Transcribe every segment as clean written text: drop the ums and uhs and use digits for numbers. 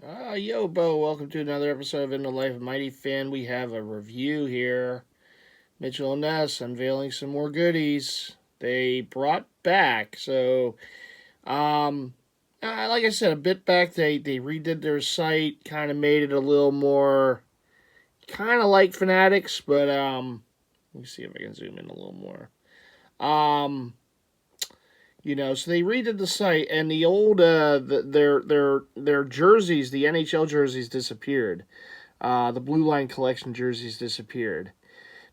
Yo, Bo, welcome to another episode of In the Life of Mighty Fan. We have a review here. Mitchell&Ness unveiling some more goodies they brought back. Like I said, a bit back, they redid their site, kind of made it a little more, kind of like Fanatics, but let me see if I can zoom in a little more. Um, so they redid the site, and the old their jerseys, the NHL jerseys, disappeared. The Blue Line Collection jerseys disappeared.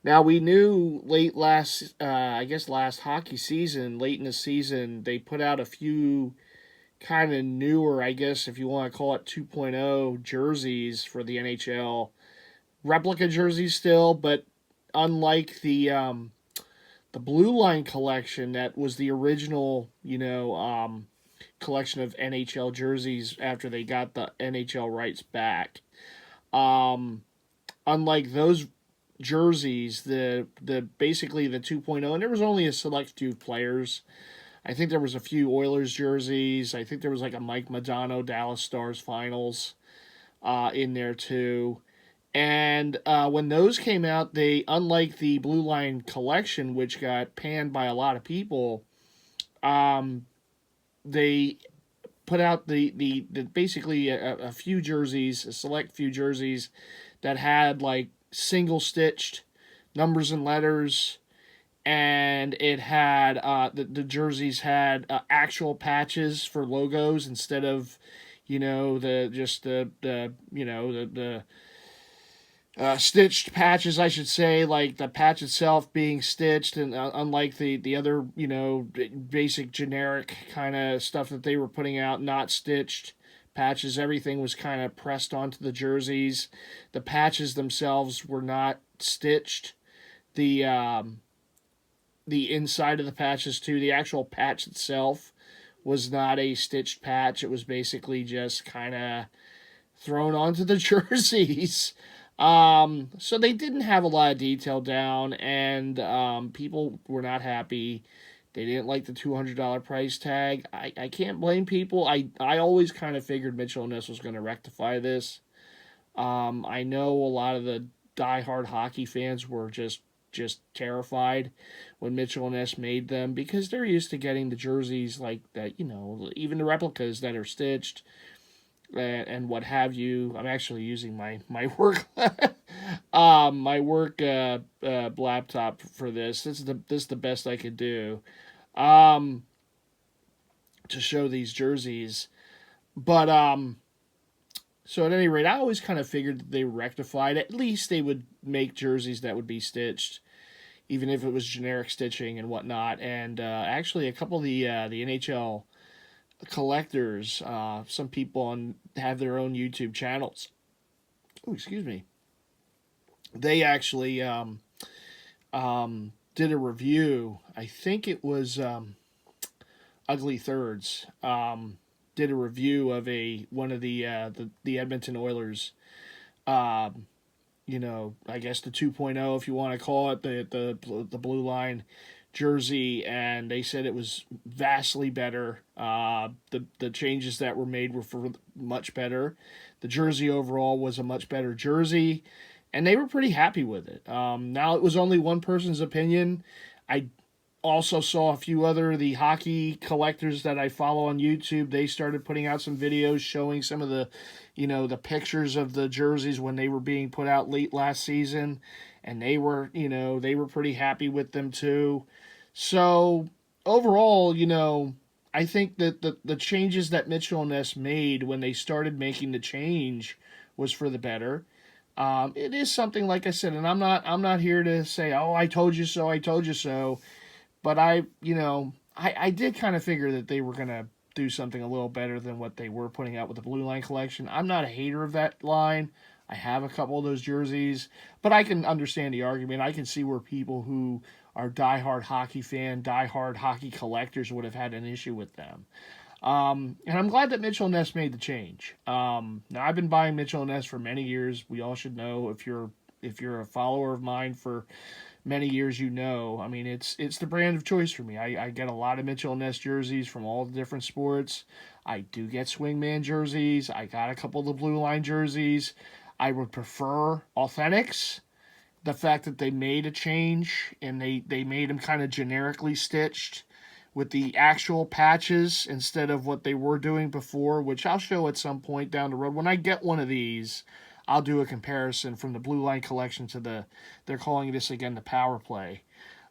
Now we knew late last, I guess last hockey season, late in the season, they put out a few kind of newer, I guess if you want to call it 2.0 jerseys for the NHL, replica jerseys still, but unlike the Blue Line collection that was the original, collection of NHL jerseys after they got the NHL rights back. Um, Unlike those jerseys, the basically the 2.0, and there was only a select few players. I think there was a few Oilers jerseys. I think there was like a Mike Modano Dallas Stars finals in there too. And when those came out, they, unlike the Blue Line collection, which got panned by a lot of people, um, they put out the basically a few jerseys, a select few jerseys that had like single stitched numbers and letters, and it had the jerseys had actual patches for logos instead of the just the stitched patches, I should say, like the patch itself being stitched, and unlike the other basic generic kind of stuff that they were putting out, not stitched patches. Everything was kind of pressed onto the jerseys. The patches themselves were not stitched. The inside of the patches too. The actual patch itself was not a stitched patch. It was basically just kind of thrown onto the jerseys. So they didn't have a lot of detail down, and people were not happy. They didn't like the $200 price tag. I can't blame people. I always kind of figured Mitchell&Ness was going to rectify this. I know a lot of the diehard hockey fans were just terrified when Mitchell&Ness made them because they're used to getting the jerseys like that, even the replicas that are stitched and what have you. I'm actually using my work my work laptop for this. This is the best I could do um, to show these jerseys. But so at any rate, I always kind of figured that they rectified. At least they would make jerseys that would be stitched, even if it was generic stitching and whatnot. And actually, a couple of the NHL collectors, some people have their own YouTube channels. Oh, excuse me. They actually did a review. I think it was Ugly Thirds. Did a review of one of the Edmonton Oilers. I guess the 2.0, if you want to call it, the Blue Line jersey, and they said it was vastly better. The changes that were made were for much better. The jersey overall was a much better jersey, and they were pretty happy with it. Now it was only one person's opinion. I also saw a few other the hockey collectors that I follow on YouTube. They started putting out some videos showing some of the pictures of the jerseys when they were being put out late last season, and they were pretty happy with them too. So overall, I think that the changes that Mitchell&Ness made when they started making the change was for the better. It is something, like I said, and I'm not here to say, oh, I told you so, I told you so. But I did kind of figure that they were gonna do something a little better than what they were putting out with the Blue Line collection. I'm not a hater of that line. I have a couple of those jerseys, but I can understand the argument. I can see where people who are diehard hockey collectors would have had an issue with them. And I'm glad that Mitchell&Ness made the change. Now I've been buying Mitchell&Ness for many years. We all should know, if you're a follower of mine for many years, I mean, it's the brand of choice for me. I get a lot of Mitchell&Ness jerseys from all the different sports. I do get swingman jerseys. I got a couple of the blue line jerseys. I would prefer Authentics. The fact that they made a change and they made them kind of generically stitched with the actual patches instead of what they were doing before, which I'll show at some point down the road. When I get one of these, I'll do a comparison from the Blue Line collection to they're calling this again the Power Play.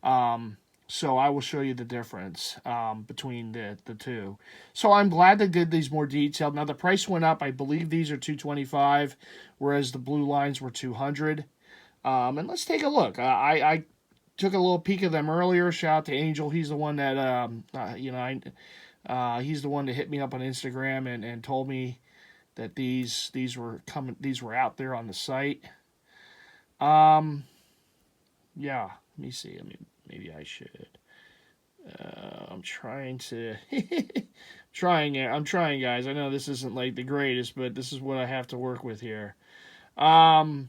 So I will show you the difference between the two. So I'm glad they did these more detailed. Now the price went up. I believe these are $225, whereas the blue lines were $200. And let's take a look. I took a little peek of them earlier. Shout out to Angel. He's the one that he's the one that hit me up on Instagram and told me that these were coming. These were out there on the site. Yeah. Let me see. I mean, maybe I should. I'm trying to. I'm trying, guys. I know this isn't like the greatest, but this is what I have to work with here. So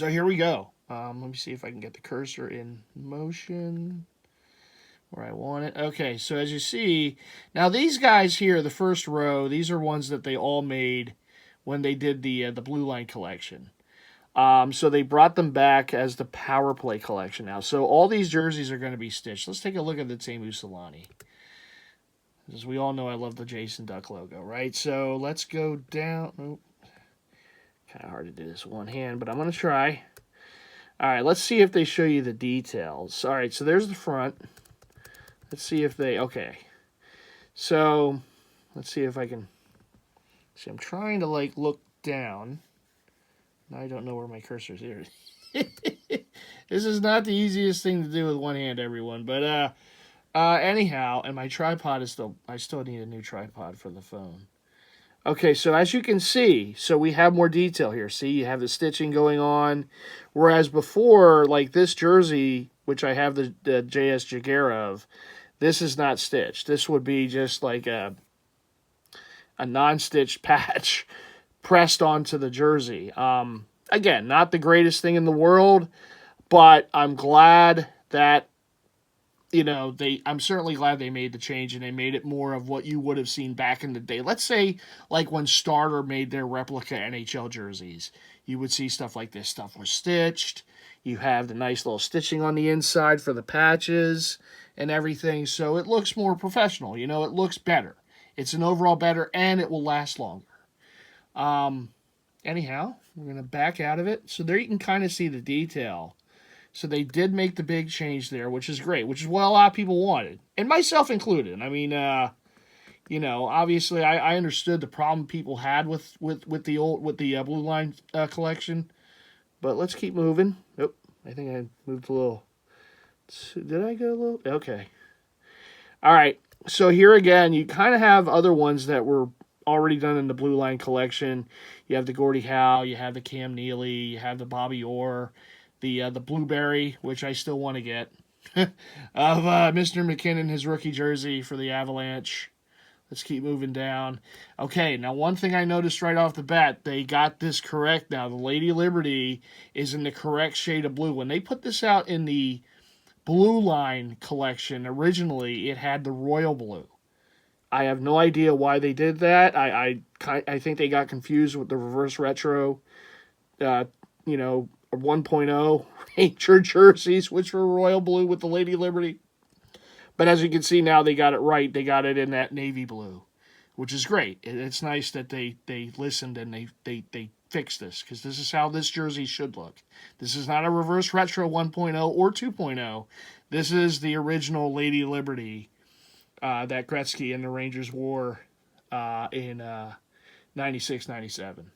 here we go. Let me see if I can get the cursor in motion where I want it. Okay, so as you see, now these guys here, the first row, these are ones that they all made when they did the Blue Line collection. So they brought them back as the Power Play collection now. So all these jerseys are going to be stitched. Let's take a look at the Teemu Selanne. As we all know, I love the Jason Duck logo, right? So let's go down. Oh, kind of hard to do this with one hand, but I'm going to try. All right, let's see if they show you the details. All right, so there's the front. Let's see if they, okay. So let's see if I can, see, I'm trying to like look down. Now I don't know where my cursor is here. This is not the easiest thing to do with one hand, everyone. But anyhow, and my tripod is still, I still need a new tripod for the phone. Okay, so as you can see, so we have more detail here. See, you have the stitching going on. Whereas before, like this jersey, which I have the JS Jaguar of, this is not stitched. This would be just like a non-stitched patch pressed onto the jersey. Again, not the greatest thing in the world, but I'm glad that, you know, I'm certainly glad they made the change and they made it more of what you would have seen back in the day. Let's say, like when Starter made their replica NHL jerseys, you would see stuff like this. Stuff was stitched. You have the nice little stitching on the inside for the patches and everything. So it looks more professional. You know, it looks better. It's an overall better, and it will last longer. Anyhow, we're going to back out of it. So there you can kind of see the detail. So they did make the big change there, which is great, which is what a lot of people wanted, and myself included. I mean, you know, obviously I understood the problem people had with the Blue Line collection, but let's keep moving. Oh, I think I moved a little. Did I go a little? Okay. All right. So here again, you kind of have other ones that were already done in the Blue Line collection. You have the Gordie Howe, you have the Cam Neely, you have the Bobby Orr. The Blueberry, which I still want to get, of Mr. McKinnon, his rookie jersey for the Avalanche. Let's keep moving down. Okay, now one thing I noticed right off the bat, they got this correct now. The Lady Liberty is in the correct shade of blue. When they put this out in the Blue Line collection, originally it had the royal blue. I have no idea why they did that. I think they got confused with the reverse retro, you know, 1.0 Ranger jerseys, which were royal blue with the Lady Liberty. But as you can see now, they got it right. They got it in that navy blue, which is great. It's nice that they listened and they fixed this, because this is how this jersey should look. This is not a reverse retro 1.0 or 2.0. This is the original Lady Liberty that Gretzky and the Rangers wore in 96, 97.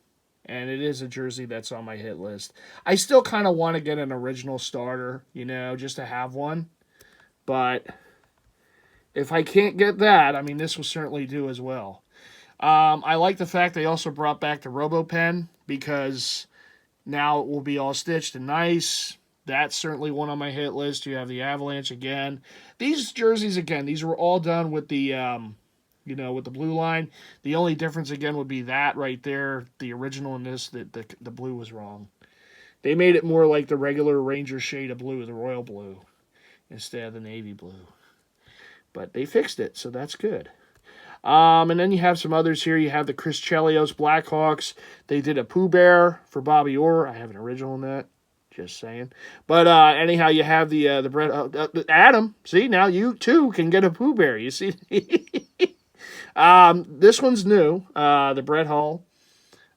And it is a jersey that's on my hit list. I still kind of want to get an original starter, you know, just to have one. But if I can't get that, I mean, this will certainly do as well. I like the fact they also brought back the RoboPen, because now it will be all stitched and nice. That's certainly one on my hit list. You have the Avalanche again. These jerseys, again, these were all done with the... you know, with the Blue Line. The only difference, again, would be that right there. The original in this, the blue was wrong. They made it more like the regular Ranger shade of blue, the royal blue, instead of the navy blue. But they fixed it, so that's good. And then you have some others here. You have the Chris Chelios Blackhawks. They did a Pooh Bear for Bobby Orr. I have an original in that. Just saying. But anyhow, you have the Brett Adam. See, now you too can get a Pooh Bear. You see, this one's new. The Brett Hull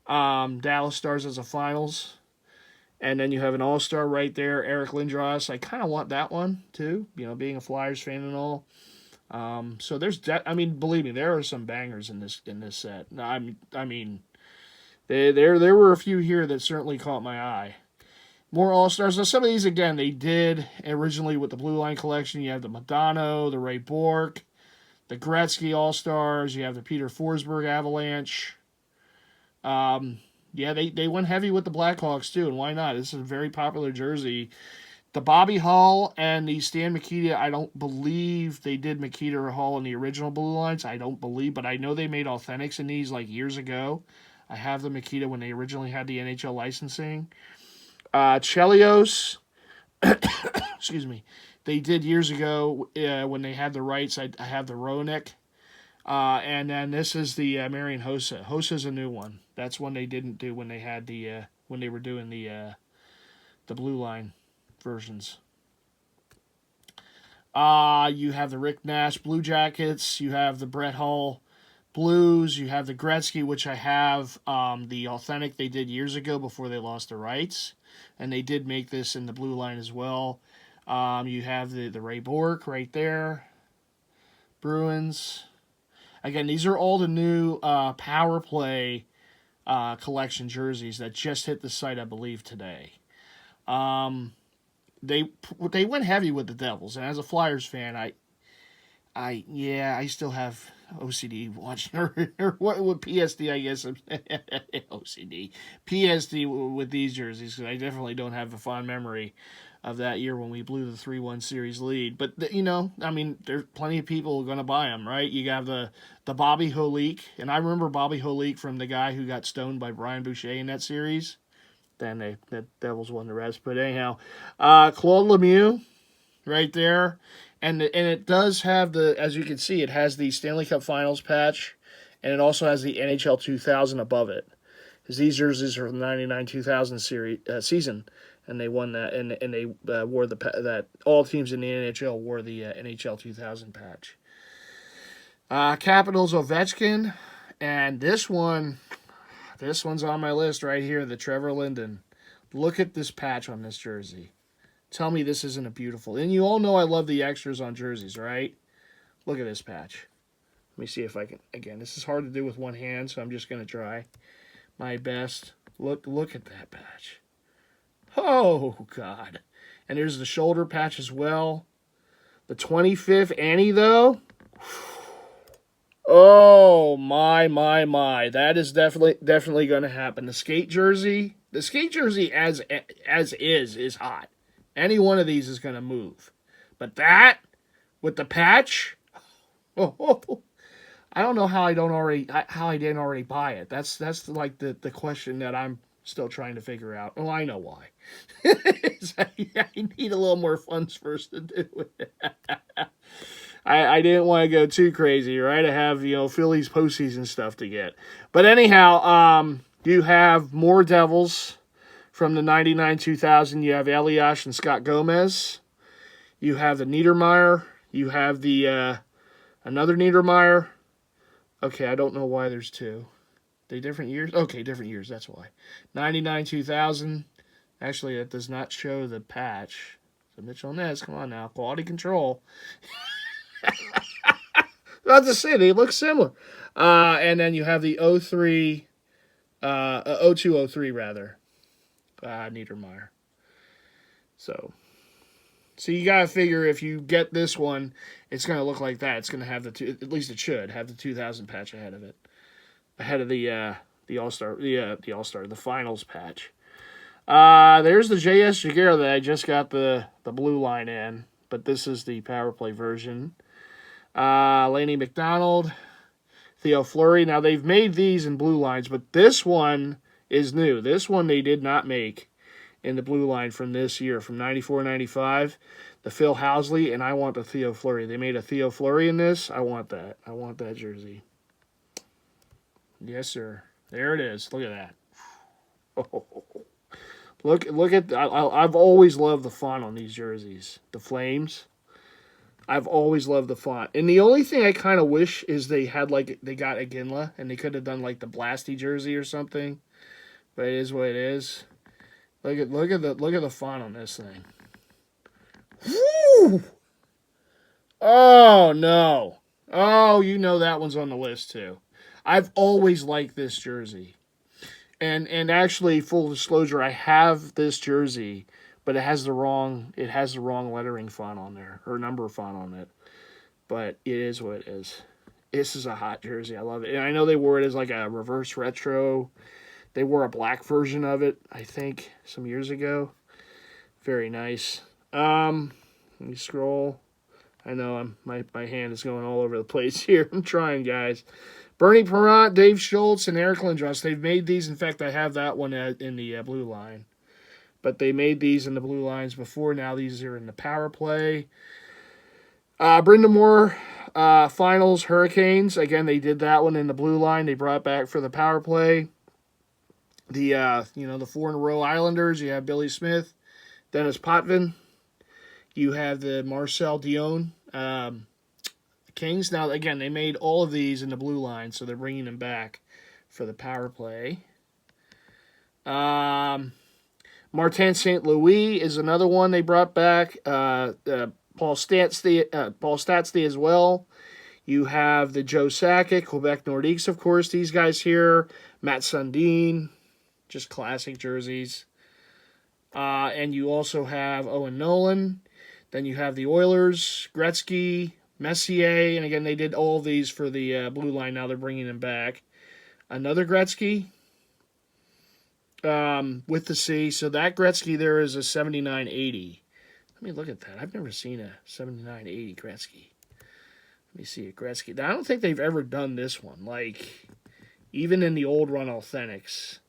Dallas Stars as a finals, and then you have an All-Star right there, Eric Lindros. I kind of want that one too. You know, being a Flyers fan and all. So there's I mean, believe me, there are some bangers in this set. I mean, there were a few here that certainly caught my eye. More All-Stars. Now, some of these, again, they did originally with the Blue Line Collection. You have the Madonna, the Ray Bourque, the Gretzky All-Stars. You have the Peter Forsberg Avalanche. Yeah, they went heavy with the Blackhawks, too, and why not? This is a very popular jersey. The Bobby Hull and the Stan Mikita, I don't believe they did Mikita or Hull in the original Blue Lines. I don't believe, but I know they made authentics in these like years ago. I have the Mikita when they originally had the NHL licensing. Chelios, excuse me, they did years ago when they had the rights. I have the Roenick. And then this is the Marian Hossa. Hossa's a new one. That's one they didn't do when they had the when they were doing the Blue Line versions. You have the Rick Nash Blue Jackets. You have the Brett Hull Blues. You have the Gretzky, which I have the authentic they did years ago before they lost the rights. And they did make this in the Blue Line as well. You have the Ray Bourque right there. Bruins. Again, these are all the new Power Play collection jerseys that just hit the site, I believe, today. They went heavy with the Devils, and as a Flyers fan, I still have OCD watching or what with PSD, I guess. OCD, PSD with these jerseys. I definitely don't have a fond memory of that year when we blew the 3-1 series lead. But you know, I mean, there's plenty of people going to buy them, right? You have the Bobby Holik, and I remember Bobby Holik from the guy who got stoned by Brian Boucher in that series. Then the Devils won the rest. But anyhow, Claude Lemieux right there. And it does have as you can see, it has the Stanley Cup Finals patch, and it also has the NHL 2000 above it. Because these jerseys are from the 99-2000 series season, and they won that, and they wore that all teams in the NHL wore the NHL 2000 patch. Capitals Ovechkin, and this one's on my list right here, the Trevor Linden. Look at this patch on this jersey. Tell me this isn't a beautiful... And you all know I love the extras on jerseys, right? Look at this patch. Let me see if I can... Again, this is hard to do with one hand, so I'm just going to try my best. Look at that patch. Oh, God. And there's the shoulder patch as well. The 25th Annie, though. Oh, my. That is definitely going to happen. The skate jersey as is hot. Any one of these is going to move. But that, with the patch, I don't know how I didn't already buy it. That's like the question that I'm still trying to figure out. Oh, I know why. I need a little more funds first to do it. I didn't want to go too crazy, right? I have, Phillies postseason stuff to get. But anyhow, you have more Devils from the 99-2000. You have Elias and Scott Gomez. You have the Niedermeyer. You have the another Niedermeyer. Okay, I don't know why there's two. They different years? Okay, different years, that's why. 99-2000. Actually, that does not show the patch. So Mitchell&Ness, come on now. Quality control. Not to say, they look similar. And then you have the 02-03 rather. Niedermeyer. So you gotta figure if you get this one, it's gonna look like that. It's gonna have at least it should have the 2000 patch ahead of it, ahead of the All-Star, the finals patch. There's the J.S. Jaguar that I just got the Blue Line in, but this is the Power Play version. Laney McDonald, Theo Fleury. Now they've made these in Blue Lines, but this one is new. This one they did not make in the Blue Line from this year, from 94-95. The Phil Housley, and I want the Theo Fleury. They made a Theo Fleury in this. I want that. I want that jersey. Yes, sir. There it is. Look at that. Oh, look at. I've always loved the font on these jerseys. The Flames. I've always loved the font. And the only thing I kind of wish is they got Iginla and they could have done like the Blasty jersey or something. But it is what it is. Look at the font on this thing. Woo! Oh no. Oh, you know that one's on the list too. I've always liked this jersey. And actually, full disclosure, I have this jersey, but it has the wrong lettering font on there, or number font on it. But it is what it is. This is a hot jersey. I love it. And I know they wore it as like a reverse retro. They wore a black version of it, I think, some years ago. Very nice. Let me scroll. I know my hand is going all over the place here. I'm trying, guys. Bernie Parent, Dave Schultz, and Eric Lindros. They've made these. In fact, I have that one in the blue line. But they made these in the blue lines before. Now these are in the power play. Brenda Moore, finals, Hurricanes. Again, they did that one in the blue line. They brought back for the power play. The 4 in a row Islanders. You have Billy Smith, Dennis Potvin. You have the Marcel Dion Kings. Now, again, they made all of these in the blue line, so they're bringing them back for the power play. Martin St. Louis is another one they brought back. Paul Stastny as well. You have the Joe Sakic, Quebec Nordiques, of course, these guys here. Matt Sundin, just classic jerseys. And you also have Owen Nolan. Then you have the Oilers, Gretzky, Messier, and again, they did all of these for the blue line. Now they're bringing them back. Another Gretzky with the C. So that Gretzky there is a 79-80. Let me look at that. I've never seen a 79-80 Gretzky. Let me see a Gretzky. Now, I don't think they've ever done this one. Like, even in the old run Authentics,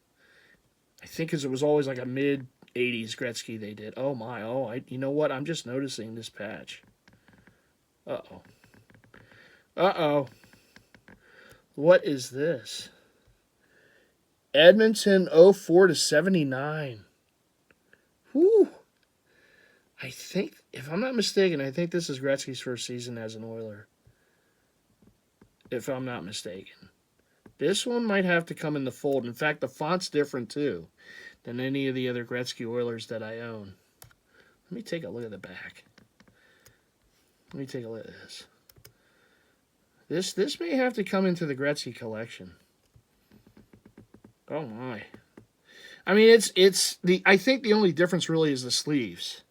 I think because it was always like a mid-80s Gretzky they did. Oh, my. You know what? I'm just noticing this patch. Uh-oh. What is this? Edmonton 04/79. Whew. I think, if I'm not mistaken, I think this is Gretzky's first season as an Oiler. If I'm not mistaken. This one might have to come in the fold. In fact, the font's different, too, than any of the other Gretzky Oilers that I own. Let me take a look at the back. Let me take a look at this. This may have to come into the Gretzky collection. Oh my! I mean, I think the only difference really is the sleeves.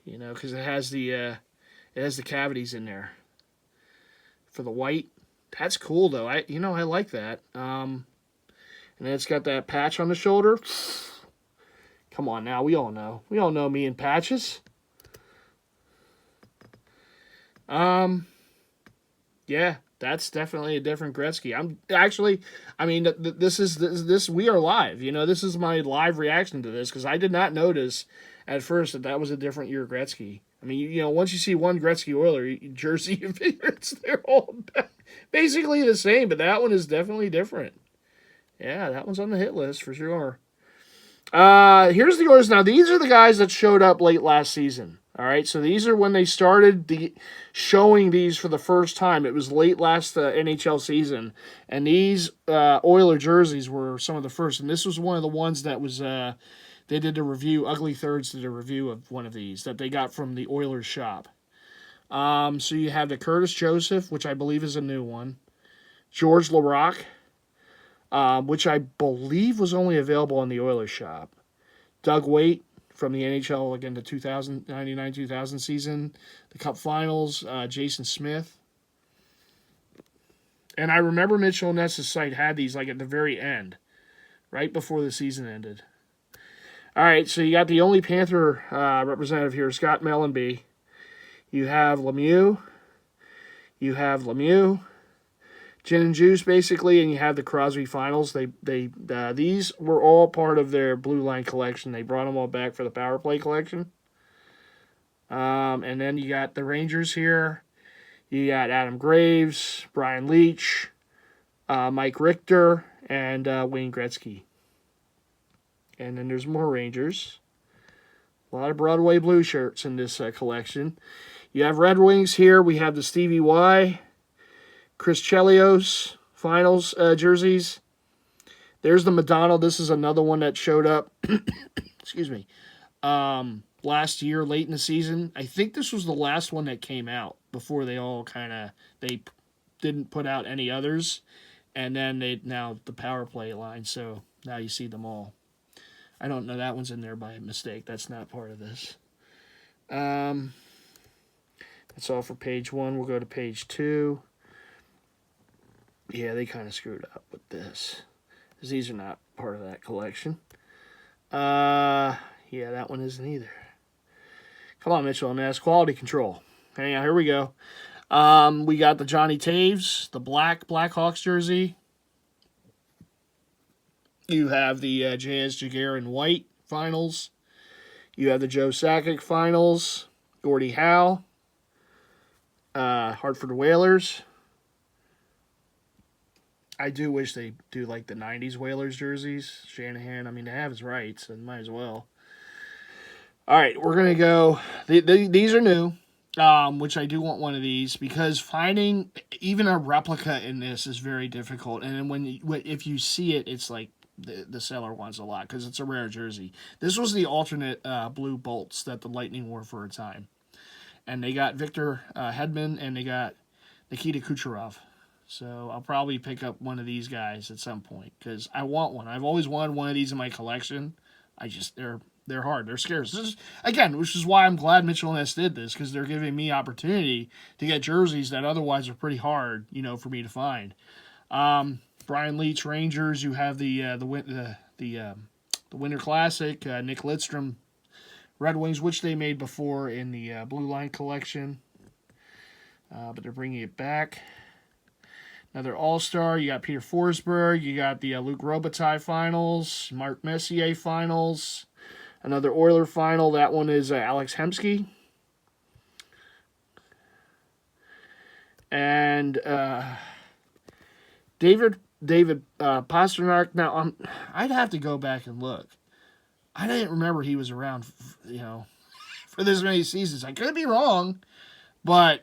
You know, because it has the cavities in there for the white. That's cool though. I like that. And then it's got that patch on the shoulder. Come on now, we all know me and patches. Yeah, that's definitely a different Gretzky. This we are live. You know, this is my live reaction to this because I did not notice at first that was a different year Gretzky. I mean, you know, once you see one Gretzky Oiler jersey, they're all basically the same, but that one is definitely different. Yeah, that one's on the hit list for sure. Here's the Oilers. Now, these are the guys that showed up late last season. All right, so these are when they started showing these for the first time. It was late last NHL season, and these Oiler jerseys were some of the first. And this was one of the ones that was they did a review. Ugly Thirds did a review of one of these that they got from the Oilers shop. So you have the Curtis Joseph, which I believe is a new one. George Laraque, which I believe was only available in the Oilers shop. Doug Weight from the NHL, again, the 1999-2000 season. The Cup Finals, Jason Smith. And I remember Mitchell&Ness' site had these like at the very end, right before the season ended. All right, so you got the only Panther representative here, Scott Mellenby. You have Lemieux. Gin and Juice, basically, and you have the Crosby Finals. These were all part of their Blue Line collection. They brought them all back for the Power Play collection. And then you got the Rangers here. You got Adam Graves, Brian Leetch, Mike Richter, and Wayne Gretzky. And then there's more Rangers. A lot of Broadway blue shirts in this collection. You have Red Wings here. We have the Stevie Y, Chris Chelios finals jerseys. There's the Madonna. This is another one that showed up. Excuse me. Last year, late in the season. I think this was the last one that came out before they all they didn't put out any others, and then now the power play line. So now you see them all. I don't know, that one's in there by mistake. That's not part of this. That's all for page 1. We'll go to page 2. Yeah, they kind of screwed up with this, because these are not part of that collection. Yeah, that one isn't either. Come on, Mitchell&Ness. Quality control. Hang on, here we go. We got the Johnny Taves, the Blackhawks jersey. You have the J.S. Jaguar in white finals. You have the Joe Sakic finals. Gordie Howe. Hartford Whalers. I do wish they do like the 90s Whalers jerseys. Shanahan, I mean, they have his rights, and might as well. All right, we're going to go. These are new, which I do want one of these, because finding even a replica in this is very difficult. And then if you see it, it's like the seller wants a lot, because it's a rare jersey. This was the alternate blue bolts that the Lightning wore for a time. And they got Victor Hedman, and they got Nikita Kucherov. So I'll probably pick up one of these guys at some point, because I want one. I've always wanted one of these in my collection. They're hard. They're scarce. This is, again, which is why I'm glad Mitchell&Ness did this, because they're giving me opportunity to get jerseys that otherwise are pretty hard, for me to find. Brian Leetch Rangers. You have the Winter Classic. Nick Lidstrom Red Wings, which they made before in the Blue Line collection, but they're bringing it back. Another All-Star. You got Peter Forsberg. You got the Luc Robitaille finals. Mark Messier finals. Another Oiler final. That one is Alex Hemsky. And David Pastrnak. Now, I'd have to go back and look. I didn't remember he was around, for this many seasons. I could be wrong. But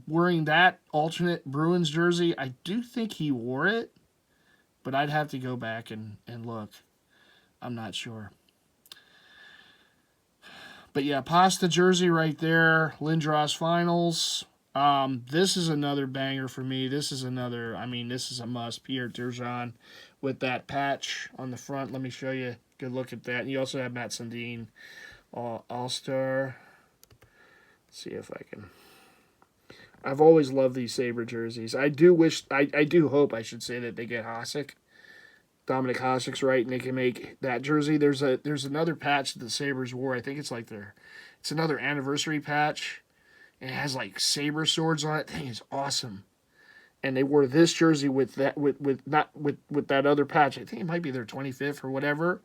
wearing that alternate Bruins jersey, I do think he wore it. But I'd have to go back and look. I'm not sure. But yeah, Pasta jersey right there. Lindros finals. This is another banger for me. This is a must. Pierre Turgeon with that patch on the front. Let me show you. Good look at that. And you also have Matt Sundin, All-Star. Let's see if I can. I've always loved these Sabre jerseys. I do hope that they get Hasek. Dominic Hasek's right, and they can make that jersey. There's another patch that the Sabres wore. I think it's it's another anniversary patch. And it has like saber swords on it. That thing is awesome. And they wore this jersey with that that other patch. I think it might be their 25th or whatever.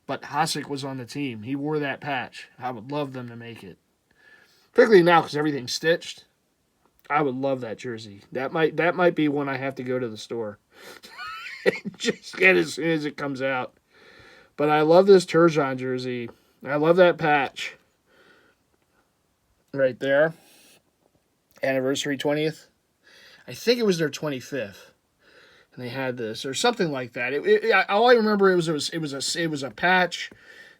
But Hasek was on the team. He wore that patch. I would love them to make it. Particularly now because everything's stitched. I would love that jersey. That might be one I have to go to the store and just get as soon as it comes out. But I love this Turgeon jersey. I love that patch. Right there. Anniversary 20th. I think it was their 25th. And they had this or something like that. All I remember it was a patch.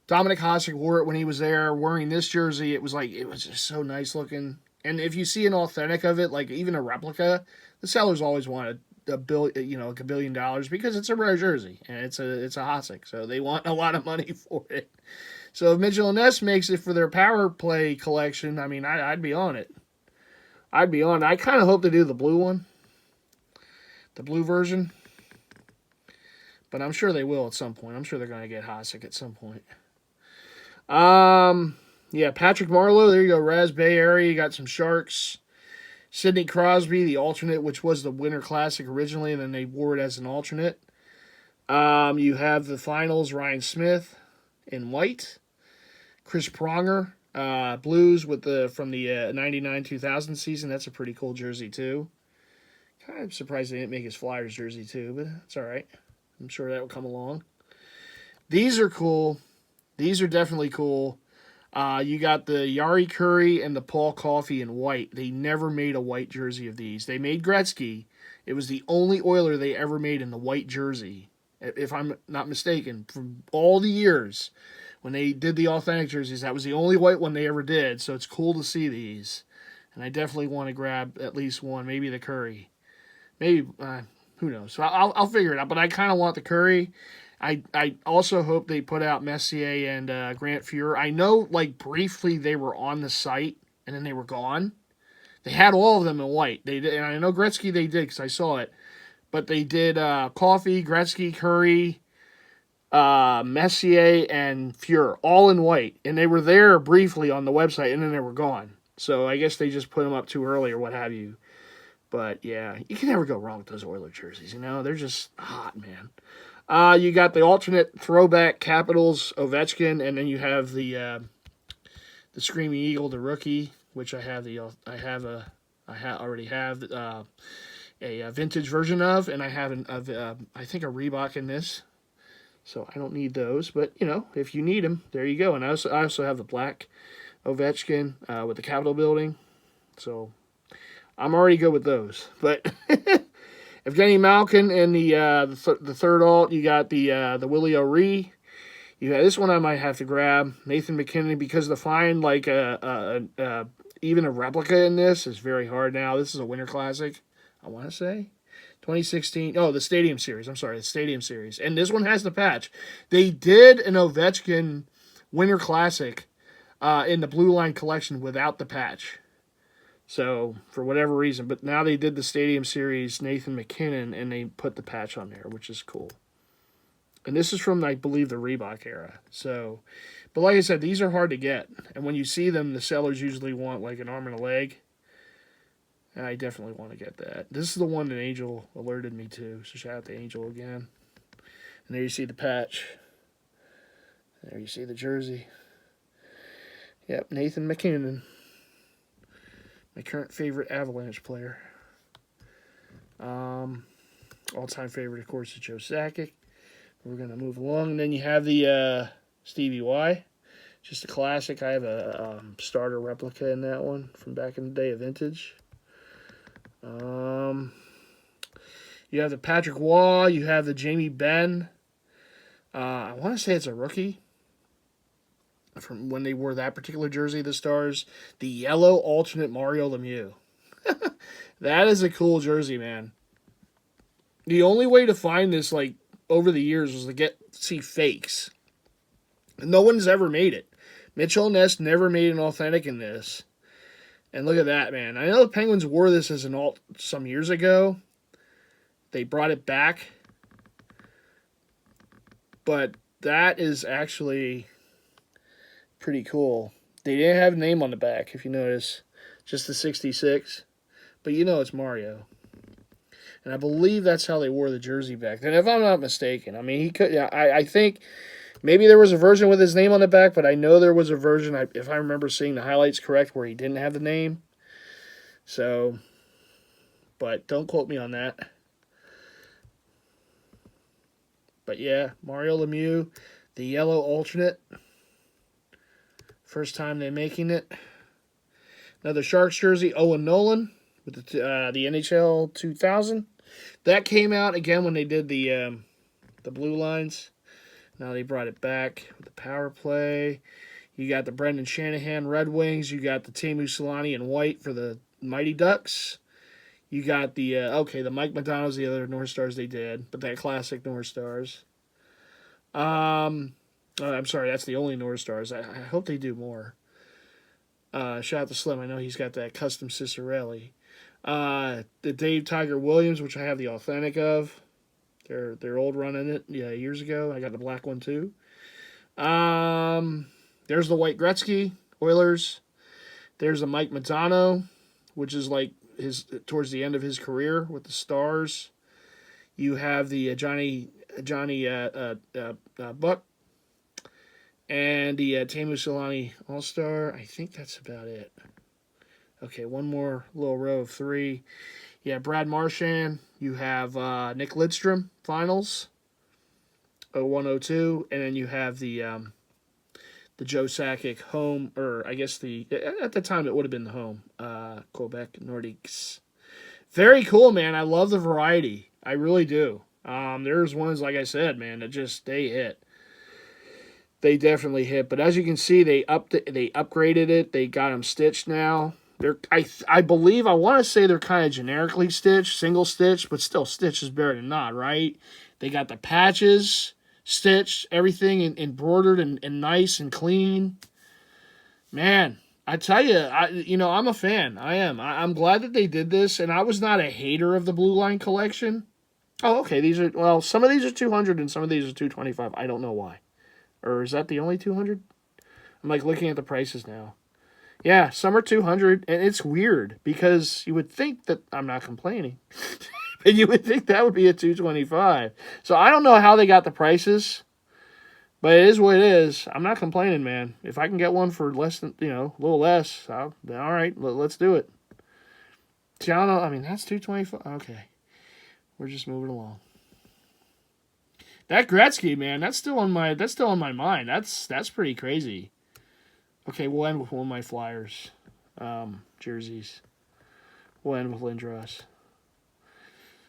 Dominic Hasek wore it when he was there wearing this jersey. It was just so nice looking. And if you see an authentic of it, like even a replica, the sellers always wanted $1 billion because it's a rare jersey and it's a Hasek, so they want a lot of money for it. So if Mitchell&Ness makes it for their power play collection, I mean, I'd be on it. I kind of hope they do the blue one, the blue version, but I'm sure they will at some point. I'm sure they're going to get Hasek at some point. Yeah, Patrick Marleau, there you go, Raz Bay Area, you got some Sharks. Sidney Crosby, the alternate, which was the Winter Classic originally, and then they wore it as an alternate. You have the finals, Ryan Smith in white. Chris Pronger, Blues from the 99-2000 season. That's a pretty cool jersey, too. Kind of surprised they didn't make his Flyers jersey too, but it's all right. I'm sure that will come along. These are cool. These are definitely cool. You got the Yari Curry and the Paul Coffey in white. They never made a white jersey of these. They made Gretzky. It was the only Oiler they ever made in the white jersey, if I'm not mistaken. From all the years when they did the authentic jerseys, that was the only white one they ever did. So it's cool to see these. And I definitely want to grab at least one, maybe the Curry. Maybe, who knows? So I'll figure it out. But I kind of want the Curry. I also hope they put out Messier and Grant Fuhrer. I know, like, briefly they were on the site, and then they were gone. They had all of them in white. They did, and I know Gretzky they did because I saw it. But they did Coffey, Gretzky, Curry, Messier, and Fuhrer, all in white. And they were there briefly on the website, and then they were gone. So I guess they just put them up too early or what have you. But, yeah, you can never go wrong with those Oilers jerseys, you know? They're just hot, man. You got the alternate throwback Capitals Ovechkin, and then you have the Screaming Eagle, the rookie, which I already have a vintage version of, and I have I think a Reebok in this, so I don't need those. But you know, if you need them, there you go. And I also have the black Ovechkin with the Capitol building, so I'm already good with those. But Evgeny Malkin and the third alt, you got the Willie O'Ree. You got this one I might have to grab. Nathan McKinnon, because to find like even a replica in this is very hard now. This is a Winter Classic, I want to say. 2016. Oh, the Stadium Series. I'm sorry, the Stadium Series. And this one has the patch. They did an Ovechkin Winter Classic in the Blue Line collection without the patch. So, for whatever reason. But now they did the Stadium Series Nathan McKinnon, and they put the patch on there, which is cool. And this is from, I believe, the Reebok era. So, but like I said, these are hard to get. And when you see them, the sellers usually want like an arm and a leg. And I definitely want to get that. This is the one that Angel alerted me to. So shout out to Angel again. And there you see the patch. There you see the jersey. Yep, Nathan McKinnon. My current favorite Avalanche player. All-time favorite, of course, is Joe Sakic. We're going to move along. And then you have the Stevie Y. Just a classic. I have a starter replica in that one from back in the day, a vintage. You have the Patrick Waugh. You have the Jamie Benn. I want to say it's a rookie from when they wore that particular jersey, the Stars. The yellow alternate Mario Lemieux. That is a cool jersey, man. The only way to find this, like, over the years was to see fakes. No one's ever made it. Mitchell&Ness never made an authentic in this. And look at that, man. I know the Penguins wore this as an alt some years ago. They brought it back. But that is actually pretty cool. They didn't have a name on the back, if you notice. Just the 66. But you know it's Mario. And I believe that's how they wore the jersey back then, if I'm not mistaken. I mean, he could. Yeah, I think maybe there was a version with his name on the back, but I know there was a version, if I remember seeing the highlights correct, where he didn't have the name. So, but don't quote me on that. But yeah, Mario Lemieux, the yellow alternate. First time they're making it. Another Sharks jersey, Owen Nolan with the NHL 2000. That came out again when they did the blue lines. Now they brought it back with the power play. You got the Brendan Shanahan Red Wings. You got the Teemu Selanne in white for the Mighty Ducks. You got the the Mike Modano's the other North Stars they did, but that classic North Stars. I'm sorry, that's the only North Stars. I hope they do more. Shout out to Slim. I know he's got that custom Cicerelli. The Dave Tiger Williams, which I have the authentic of. Their old run in it, years ago. I got the black one too. There's the white Gretzky Oilers. There's the Mike Modano, which is like towards the end of his career with the Stars. You have the Johnny Buck and the Teemu Selanne All-Star. I think that's about it. Okay, one more little row of three. Yeah, Brad Marchand. You have Nick Lidstrom, finals, 0102. And then you have the Joe Sakic home, or I guess at the time it would have been the home, Quebec Nordiques. Very cool, man. I love the variety. I really do. There's ones, like I said, man, that just, they hit. They definitely hit. But as you can see, they upgraded it. They got them stitched now. I believe, I want to say they're kind of generically stitched, single stitched, but still stitch is better than not, right? They got the patches stitched, everything embroidered and nice and clean. Man, I tell you, I'm a fan. I am. I'm glad that they did this, and I was not a hater of the Blue Line collection. Oh, okay. Some of these are 200 and some of these are 225. I don't know why. Or is that the only 200? I'm like looking at the prices now. Yeah, some are 200, and it's weird because you would think that, I'm not complaining, but you would think that would be a 225. So I don't know how they got the prices, but it is what it is. I'm not complaining, man. If I can get one for less than, a little less, all right, let's do it. See, I don't know. I mean, that's 225. Okay. We're just moving along. That Gretzky, man, that's still on my mind. That's pretty crazy. Okay, we'll end with one of my Flyers jerseys. We'll end with Lindros.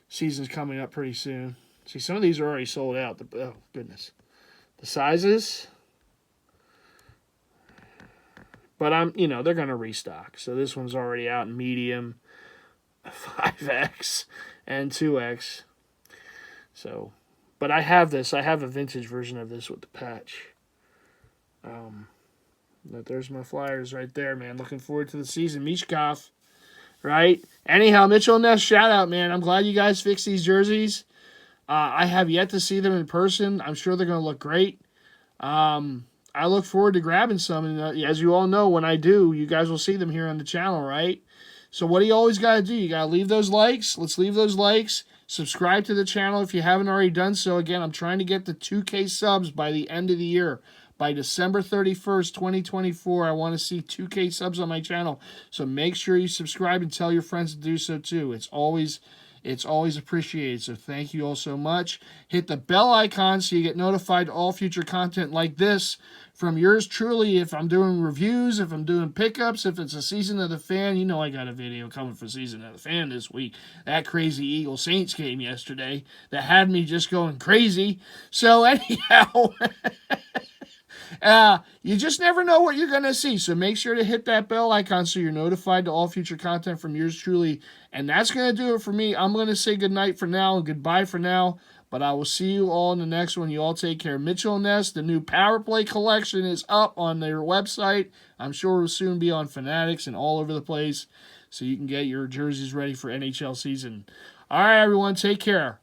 Season's coming up pretty soon. See, some of these are already sold out. Oh, goodness. The sizes. But they're going to restock. So this one's already out in medium, 5X, and 2X. So, but I have this. I have a vintage version of this with the patch. But there's my Flyers right there, man. Looking forward to the season. Mishkov, right? Anyhow, Mitchell&Ness, shout out, man. I'm glad you guys fixed these jerseys. I have yet to see them in person. I'm sure they're going to look great. I look forward to grabbing some. And as you all know, when I do, you guys will see them here on the channel, right? So what do you always got to do? You got to leave those likes. Let's leave those likes. Subscribe to the channel if you haven't already done so. Again, I'm trying to get to 2K subs by the end of the year. By December 31st, 2024, I want to see 2K subs on my channel. So make sure you subscribe and tell your friends to do so too. It's always appreciated. So thank you all so much. Hit the bell icon so you get notified all future content like this from yours truly. If I'm doing reviews, if I'm doing pickups, if it's a Season of the Fan, I got a video coming for Season of the Fan this week. That crazy Eagles-Saints game yesterday that had me just going crazy. So anyhow... you just never know what you're going to see. So make sure to hit that bell icon so you're notified to all future content from yours truly. And that's going to do it for me. I'm going to say goodnight for now and goodbye for now. But I will see you all in the next one. You all take care. Mitchell&Ness, the new Power Play collection is up on their website. I'm sure it will soon be on Fanatics and all over the place. So you can get your jerseys ready for NHL season. All right, everyone. Take care.